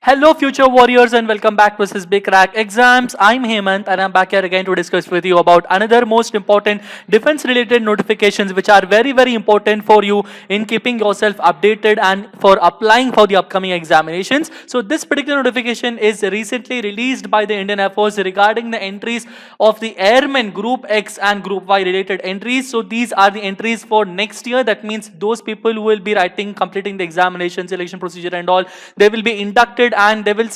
Hello, future warriors, and welcome back to this Big Crack Exams. I'm Hemant, and I'm back here again to discuss with you about another most important defense-related notifications, which are very, very important for you in keeping yourself updated and for applying for the upcoming examinations. So, this particular notification is recently released by the Indian Air Force regarding the entries of the Airmen Group X and Group Y related entries. So, these are the entries for next year. That means those people who will be completing the examination, selection procedure, and all, they will be inducted and they will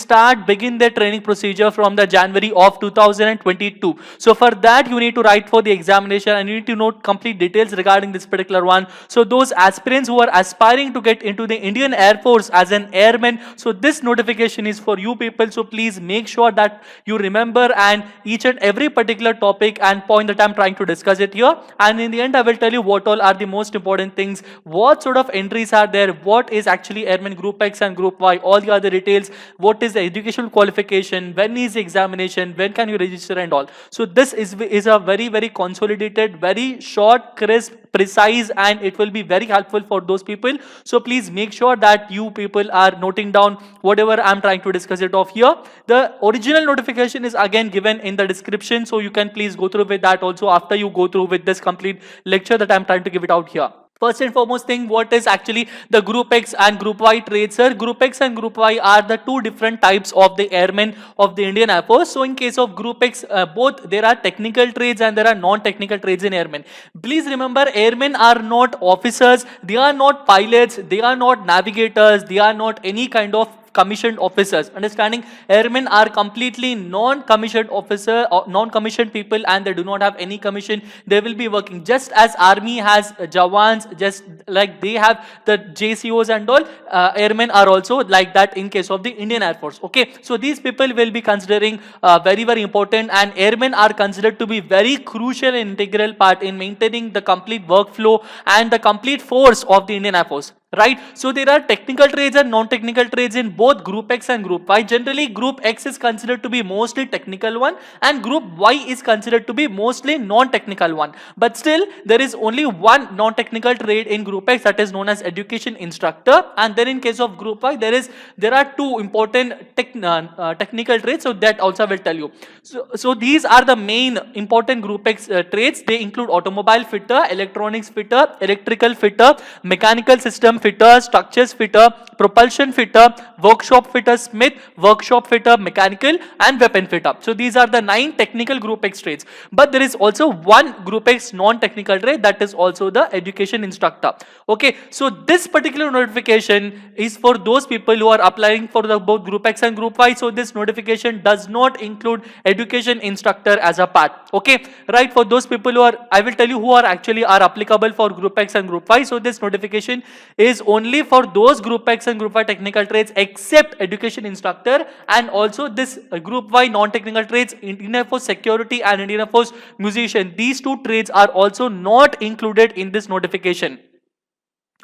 begin their training procedure from the January of 2022. So for that you need to write for the examination and you need to note complete details regarding this particular one. So those aspirants who are aspiring to get into the Indian Air Force as an airman, so this notification is for you people. So please make sure that you remember and each and every particular topic and point that I'm trying to discuss it here. And in the end I will tell you what all are the most important things, what sort of entries are there, what is actually Airman Group X and Group Y, all the other details, what is the educational qualification, when is the examination, when can you register and all. So this is a very, very consolidated, very short, crisp, precise, and it will be very helpful for those people. So please make sure that you people are noting down whatever I'm trying to discuss it off here. The original notification is again given in the description, so you can please go through with that also after you go through with this complete lecture that I'm trying to give it out here. First and foremost thing, what is actually the Group X and Group Y trades, sir? Group X and Group Y are the two different types of the airmen of the Indian Air Force. So in case of Group X, both there are technical trades and there are non-technical trades in airmen. Please remember, airmen are not officers, they are not pilots, they are not navigators, they are not any kind of commissioned officers. Understanding, airmen are completely non-commissioned officer or non-commissioned people and they do not have any commission. They will be working just as army has jawans, just like they have the JCOs and all. Airmen are also like that in case of the Indian Air Force. Okay, so these people will be considering very, very important, and airmen are considered to be very crucial and integral part in maintaining the complete workflow and the complete force of the Indian Air Force. Right, so there are technical trades and non-technical trades in both Group X and Group Y. Generally, Group X is considered to be mostly technical one and Group Y is considered to be mostly non-technical one. But still, there is only one non-technical trade in Group X, that is known as education instructor. And then in case of Group Y, there are two important technical trades. So that also I will tell you. So these are the main important Group X trades. They include automobile fitter, electronics fitter, electrical fitter, mechanical system fitter, structures fitter, propulsion fitter, workshop fitter, smith, workshop fitter, mechanical, and weapon fitter. So these are the 9 technical Group X trades. But there is also one Group X non-technical trade, that is also the education instructor. Okay, so this particular notification is for those people who are applying for the both Group X and Group Y. So this notification does not include education instructor as a part. Okay, right, for those people who are, I will tell you who are actually applicable for Group X and Group Y. So this notification is only for those Group X and Group Y technical trades except education instructor, and also this Group Y non-technical trades, Indian Air Force security and Indian Air Force musician. These two trades are also not included in this notification.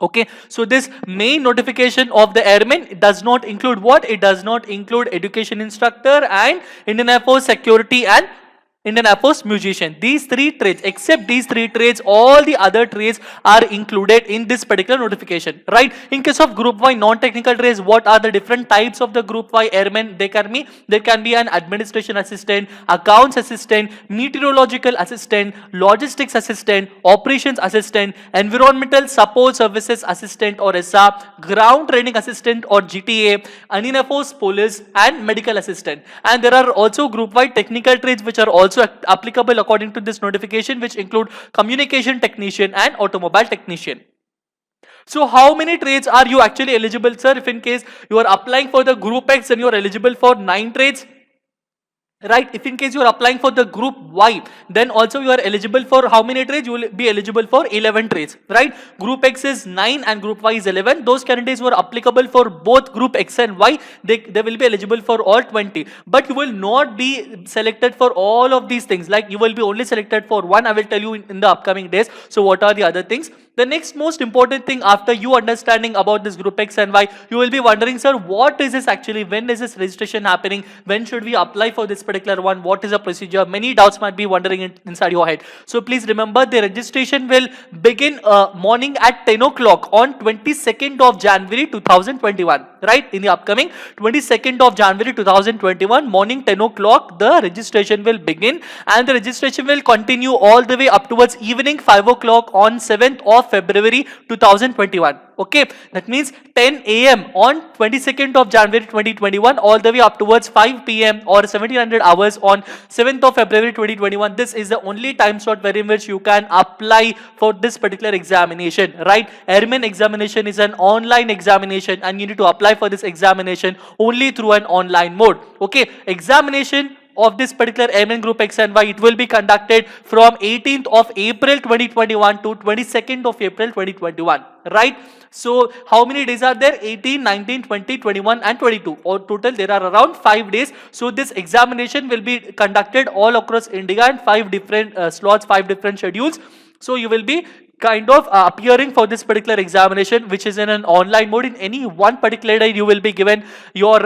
Okay, so this main notification of the airmen does not include what? It does not include education instructor and Indian Air Force security and Indian Air Force musician. These 3 trades, except these 3 trades, all the other trades are included in this particular notification. Right? In case of Group Y non-technical trades, what are the different types of the Group Y airmen? There can be an administration assistant, accounts assistant, meteorological assistant, logistics assistant, operations assistant, environmental support services assistant or SR, ground training assistant or GTA, Indian Air Force police, and medical assistant. And there are also Group Y technical trades which are also applicable according to this notification, which include communication technician and automobile technician. So how many trades are you actually eligible, sir? If in case you are applying for the Group X and you are eligible for 9 trades, right? If in case you are applying for the Group Y, then also you are eligible for how many trades? You will be eligible for 11 trades, right? Group X is 9 and Group Y is 11. Those candidates who are applicable for both Group X and Y, they will be eligible for all 20. But you will not be selected for all of these things. Like you will be only selected for one. I will tell you in the upcoming days. So what are the other things? The next most important thing after you understanding about this group X and Y, you will be wondering, sir, what is this actually? When is this registration happening? When should we apply for this particular one? What is the procedure? Many doubts might be wondering inside your head. So please remember, the registration will begin morning at 10 o'clock on 22nd of January 2021, right? In the upcoming 22nd of January 2021, morning 10 o'clock, the registration will begin, and the registration will continue all the way up towards evening 5 o'clock on 7th of February 2021. Okay, that means 10 a.m. on 22nd of January 2021 all the way up towards 5 p.m. or 1700 hours on 7th of February 2021. This is the only time slot wherein which you can apply for this particular examination, right? Airman examination is an online examination, and you need to apply for this examination only through an online mode. Okay, examination of this particular Airman Group X and Y, it will be conducted from 18th of April 2021 to 22nd of April 2021, right? So how many days are there? 18, 19, 20, 21 and 22. Or total there are around 5 days. So this examination will be conducted all across India and 5 different slots, 5 different schedules. So you will be kind of appearing for this particular examination, which is in an online mode. In any one particular day, you will be given your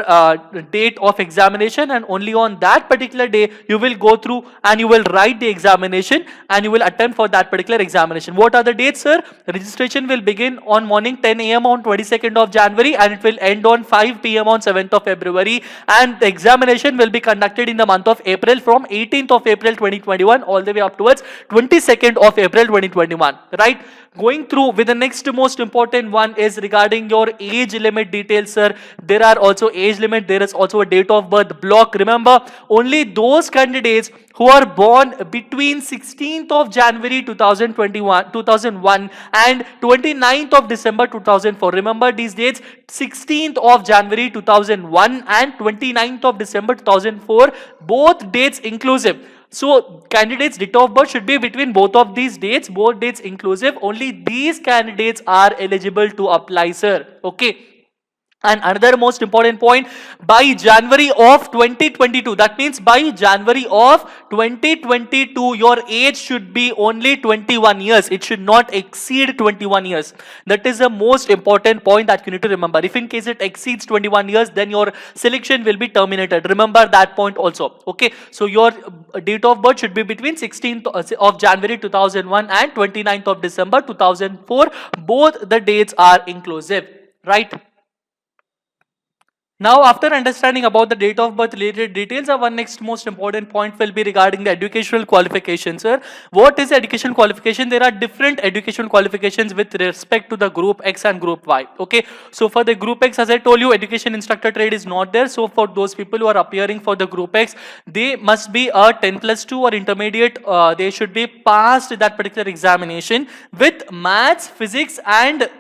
date of examination, and only on that particular day you will go through and you will write the examination and you will attempt for that particular examination. What are the dates, sir? Registration will begin on morning 10 a.m. on 22nd of January and it will end on 5 p.m. on 7th of February, and the examination will be conducted in the month of April from 18th of April 2021 all the way up towards 22nd of April 2021. Right? Going through with the next most important one is regarding your age limit details, sir. There are also age limit. There is also a date of birth block. Remember, only those candidates who are born between 16th of January 2001 and 29th of December 2004. Remember these dates: 16th of January 2001 and 29th of December 2004. Both dates inclusive. So candidates' date of birth should be between both of these dates, both dates inclusive. Only these candidates are eligible to apply, sir. Okay. And another most important point, by January of 2022, that means by January of 2022, your age should be only 21 years. It should not exceed 21 years. That is the most important point that you need to remember. If in case it exceeds 21 years, then your selection will be terminated. Remember that point also. Okay. So your date of birth should be between 16th of January 2001 and 29th of December 2004. Both the dates are inclusive. Right? Now, after understanding about the date of birth related details, our next most important point will be regarding the educational qualifications, sir. What is education qualification? There are different education qualifications with respect to the group X and group Y. Okay. So for the group X, as I told you, education instructor trade is not there. So for those people who are appearing for the group X, they must be a 10+2 or intermediate. They should be passed that particular examination with maths, physics and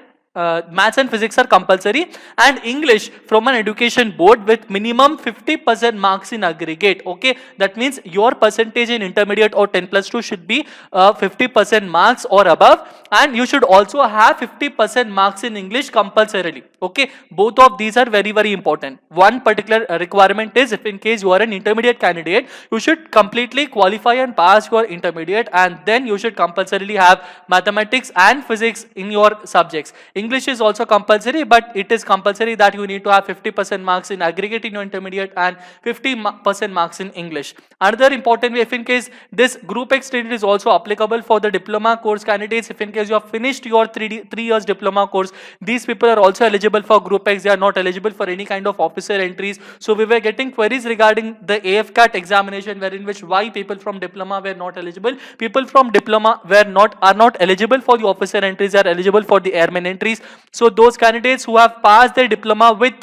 maths and physics are compulsory, and English from an education board with minimum 50% marks in aggregate. Okay, that means your percentage in intermediate or 10+2 should be 50% marks or above, and you should also have 50% marks in English compulsorily. Okay, both of these are very, very important. One particular requirement is, if in case you are an intermediate candidate, you should completely qualify and pass your intermediate, and then you should compulsorily have mathematics and physics in your subjects. English is also compulsory, but it is compulsory that you need to have 50% marks in aggregate in your intermediate and 50% marks in English. Another important way, if in case this group X credit is also applicable for the diploma course candidates, if in case you have finished your 3 years diploma course, these people are also eligible for group X. They are not eligible for any kind of officer entries. So we were getting queries regarding the AFCAT examination, wherein which why people from diploma were not eligible. People from diploma are not eligible for the officer entries. They are eligible for the airman entries. So those candidates who have passed their diploma with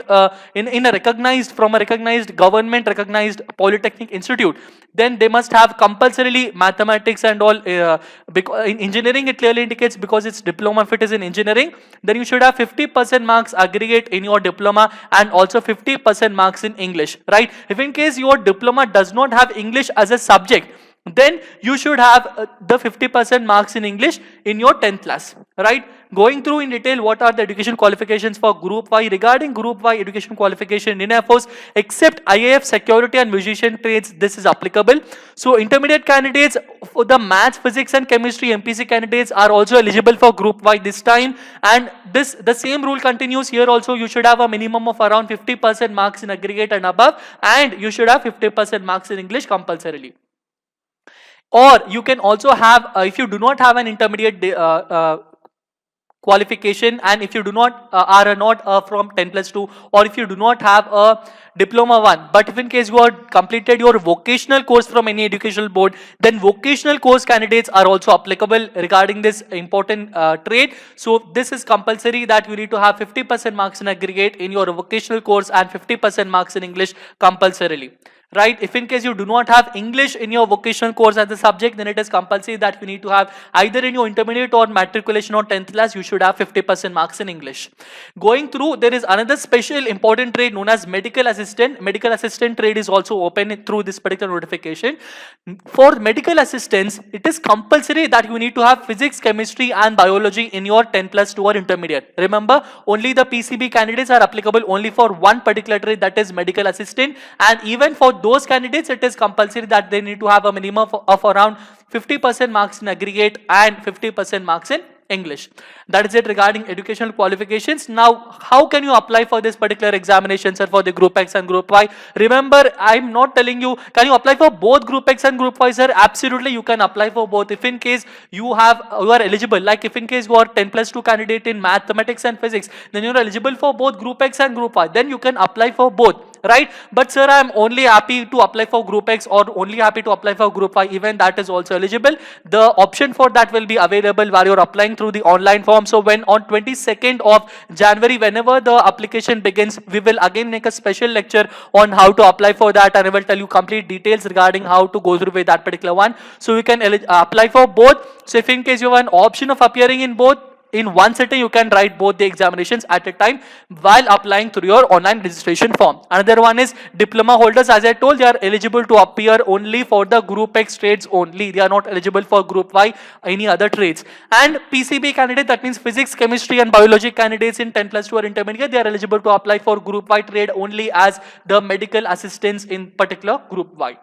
in a recognized government recognized polytechnic institute, then they must have compulsorily mathematics and all. Because in engineering it clearly indicates, because it's diploma, if it is in engineering, then you should have 50% marks aggregate in your diploma and also 50% marks in English, right? If in case your diploma does not have English as a subject, then you should have the 50% marks in English in your 10th class, right? Going through in detail what are the education qualifications for Group Y. Regarding Group Y education qualification in Air Force, except IAF, security and musician trades, this is applicable. So intermediate candidates for the maths, physics and chemistry MPC candidates are also eligible for Group Y this time, and the same rule continues here also. You should have a minimum of around 50% marks in aggregate and above, and you should have 50% marks in English compulsorily. Or you can also have, if you do not have an intermediate qualification, and if you do not are not from 10+2, or if you do not have a diploma 1, but if in case you have completed your vocational course from any educational board, then vocational course candidates are also applicable regarding this important trade. So this is compulsory that you need to have 50% marks in aggregate in your vocational course and 50% marks in English compulsorily. Right? If in case you do not have English in your vocational course as a subject, then it is compulsory that you need to have either in your intermediate or matriculation or 10th class, you should have 50% marks in English. Going through, there is another special important trade known as medical assistant. Medical assistant trade is also open through this particular notification. For medical assistants, it is compulsory that you need to have physics, chemistry and biology in your 10+2 or intermediate. Remember, only the PCB candidates are applicable only for one particular trade, that is medical assistant, and even for those candidates it is compulsory that they need to have a minimum of around 50% marks in aggregate and 50% marks in English. That is it regarding educational qualifications. Now, how can you apply for this particular examination, sir, for the Group X and Group Y? Remember, I'm not telling you, can you apply for both Group X and Group Y, sir? Absolutely, you can apply for both. If in case you are eligible, like if in case you are 10+2 candidate in mathematics and physics, then you are eligible for both Group X and Group Y. Then you can apply for both, right? But sir, I'm only happy to apply for Group X or only happy to apply for Group Y. Even that is also eligible. The option for that will be available while you're applying through the online form. So when on 22nd of January, whenever the application begins, we will again make a special lecture on how to apply for that, and I will tell you complete details regarding how to go through with that particular one. So you can apply for both. So if in case you have an option of appearing in both, in one sitting you can write both the examinations at a time while applying through your online registration form. Another one is diploma holders. As I told, they are eligible to appear only for the Group X trades only. They are not eligible for Group Y, any other trades. And PCB candidate, that means physics, chemistry and biology candidates in 10+2 or intermediate, they are eligible to apply for Group Y trade only as the medical assistants in particular Group Y.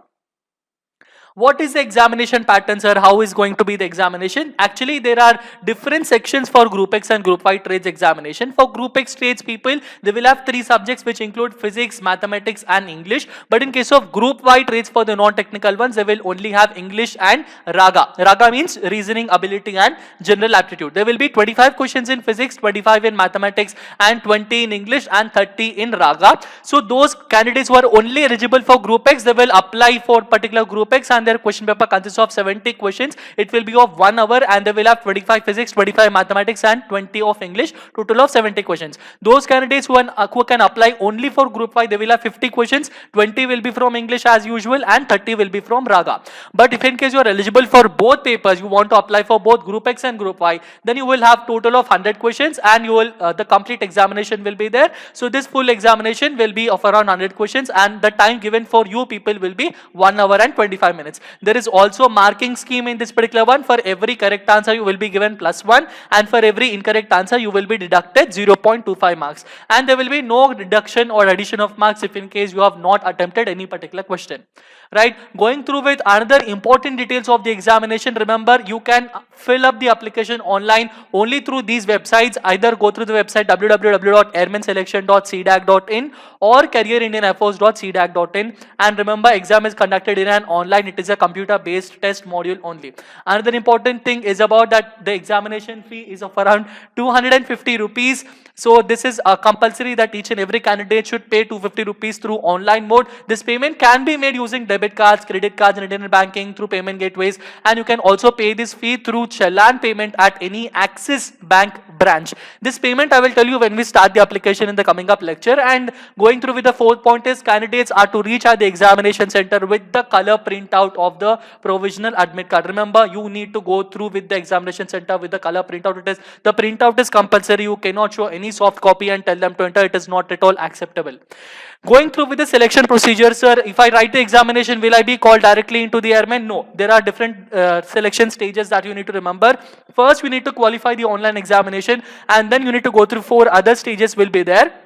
What is the examination pattern, sir? How is going to be the examination? Actually, there are different sections for Group X and Group Y trades examination. For Group X trades people, they will have 3 subjects which include physics, mathematics and English. But in case of Group Y trades, for the non-technical ones, they will only have English and Raga. Raga means reasoning ability and general aptitude. There will be 25 questions in physics, 25 in mathematics and 20 in English and 30 in Raga. So those candidates who are only eligible for Group X, they will apply for particular Group X, and their question paper consists of 70 questions. It will be of 1 hour and they will have 25 physics, 25 mathematics and 20 of English, total of 70 questions. Those candidates who can apply only for Group Y, they will have 50 questions, 20 will be from English as usual and 30 will be from Raga. But if in case you are eligible for both papers, you want to apply for both Group X and Group Y, then you will have total of 100 questions and you will the complete examination will be there. So this full examination will be of around 100 questions and the time given for you people will be 1 hour and 25 minutes. There is also a marking scheme in this particular one. For every correct answer you will be given +1 and for every incorrect answer you will be deducted 0.25 marks, and there will be no reduction or addition of marks if in case you have not attempted any particular question. Right, going through with another important details of the examination. Remember, you can fill up the application online only through these websites. Either go through the website www.airmanselection.cdac.in or careerindianairforce.cdac.in, and remember, exam is conducted in an online. It is a computer based test module only. Another important thing is about that the examination fee is of around 250 rupees. So this is compulsory that each and every candidate should pay 250 rupees through online mode. This payment can be made using debit cards, credit cards and internet banking through payment gateways, and you can also pay this fee through challan payment at any Axis Bank branch. This payment I will tell you when we start the application in the coming up lecture. And going through with the 4th point is candidates are to reach at the examination center with the color printout of the provisional admit card. Remember, you need to go through with the examination center with the color printout. The printout is compulsory. You cannot show any any soft copy and tell them to enter. It is not at all acceptable. Going through with the selection procedure, sir, if I write the examination, will I be called directly into the airman? No, there are different selection stages that you need to remember. First, we need to qualify the online examination, and then you need to go through 4 other stages will be there.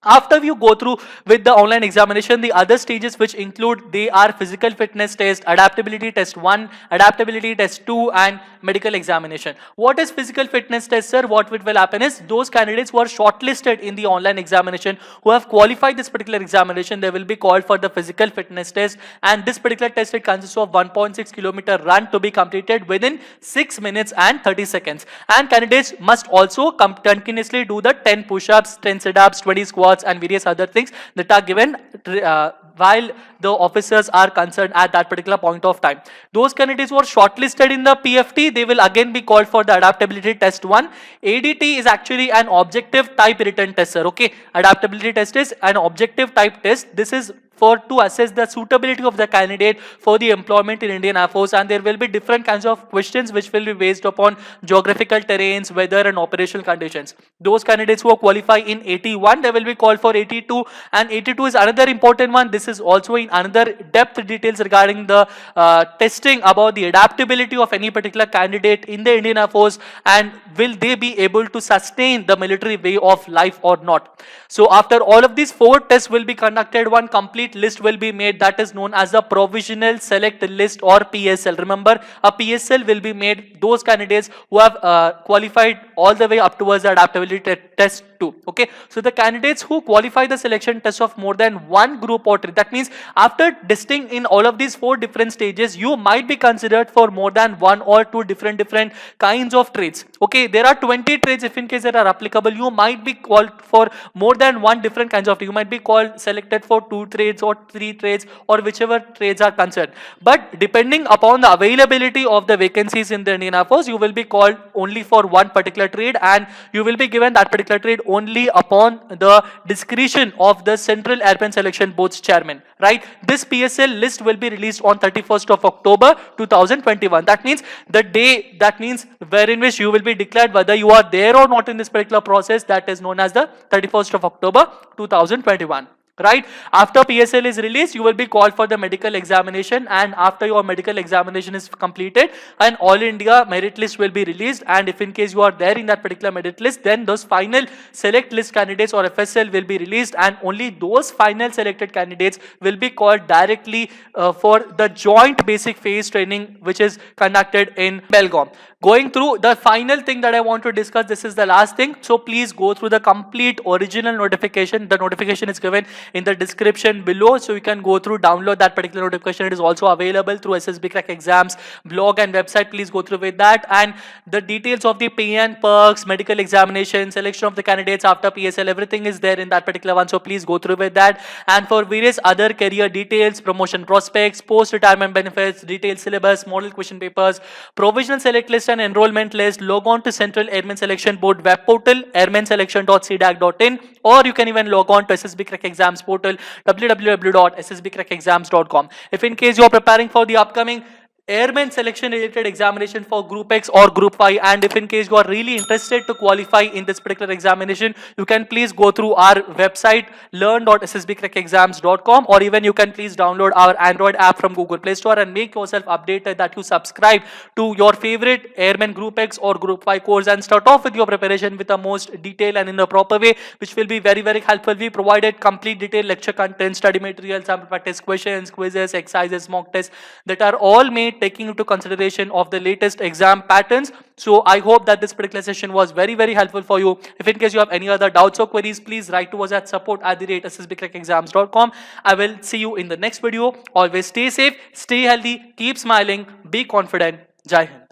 After you go through with the online examination, the other stages which include, they are physical fitness test, adaptability test 1, adaptability test 2 and medical examination. What is physical fitness test, sir? What will happen is, those candidates who are shortlisted in the online examination, who have qualified this particular examination, they will be called for the physical fitness test, and this particular test, it consists of 1.6 kilometer run to be completed within 6 minutes and 30 seconds. And candidates must also continuously do the 10 push-ups, 10 sit-ups, 20 squats and various other things that are given while the officers are concerned at that particular point of time. Those candidates who are shortlisted in the PFT, they will again be called for the adaptability test 1. ADT is actually an objective type written test, sir. Okay, adaptability test is an objective type test. This is to assess the suitability of the candidate for the employment in Indian Air Force, and there will be different kinds of questions which will be based upon geographical terrains, weather and operational conditions. Those candidates who qualify in 81, they will be called for 82, and 82 is another important one. This is also in another depth details regarding the testing about the adaptability of any particular candidate in the Indian Air Force, and will they be able to sustain the military way of life or not. So after all of these 4 tests will be conducted, one complete list will be made, that is known as the provisional select list or PSL. Remember, a PSL will be made, those candidates who have qualified all the way up towards the adaptability test 2. Okay, so the candidates who qualify the selection test of more than one group or three, that means after testing in all of these 4 different stages, you might be considered for more than 1 or 2 different kinds of trades. Okay, there are 20 trades. If in case that are applicable, you might be called for more than 1 different kinds of trade. You might be called selected for 2 trades or 3 trades or whichever trades are concerned. But depending upon the availability of the vacancies in the Indian Air Force, you will be called only for one particular trade, and you will be given that particular trade only upon the discretion of the Central Airmen Selection Board's chairman, right? This PSL list will be released on 31st of October 2021. That means the day, that means wherein which you will be declared whether you are there or not in this particular process, that is known as the 31st of October 2021. Right? After PSL is released, you will be called for the medical examination, and after your medical examination is completed, an all India merit list will be released, and if in case you are there in that particular merit list, then those final select list candidates or FSL will be released, and only those final selected candidates will be called directly for the joint basic phase training which is conducted in Belgaum. Going through the final thing that I want to discuss, this is the last thing, so please go through the complete original notification. The notification is given in the description below, so you can go through, download that particular notification. It is also available through SSB Crack Exams blog and website. Please go through with that, and the details of the pay and perks, medical examination, selection of the candidates after PSL, everything is there in that particular one, so please go through with that. And for various other career details, promotion prospects, post-retirement benefits, detailed syllabus, model question papers, provisional select list and enrollment list, log on to Central Airmen Selection Board web portal, airmenselection.cdac.in, or you can even log on to SSB Crack Exams portal, www.ssbcrackexams.com. If in case you are preparing for the upcoming Airman selection related examination for Group X or Group Y, and if in case you are really interested to qualify in this particular examination, you can please go through our website learn.ssbcrackexams.com, or even you can please download our Android app from Google Play Store and make yourself updated that you subscribe to your favorite Airman Group X or Group Y course, and start off with your preparation with the most detail and in the proper way, which will be very, very helpful. We provided complete detailed lecture content, study material, sample practice questions, quizzes, exercises, mock tests that are all made taking into consideration of the latest exam patterns. So I hope that this particular session was very, very helpful for you. If in case you have any other doubts or queries, please write to us at support@ssbcrackexams.com. I will see you in the next video. Always stay safe, stay healthy, keep smiling, be confident. Jai Hind.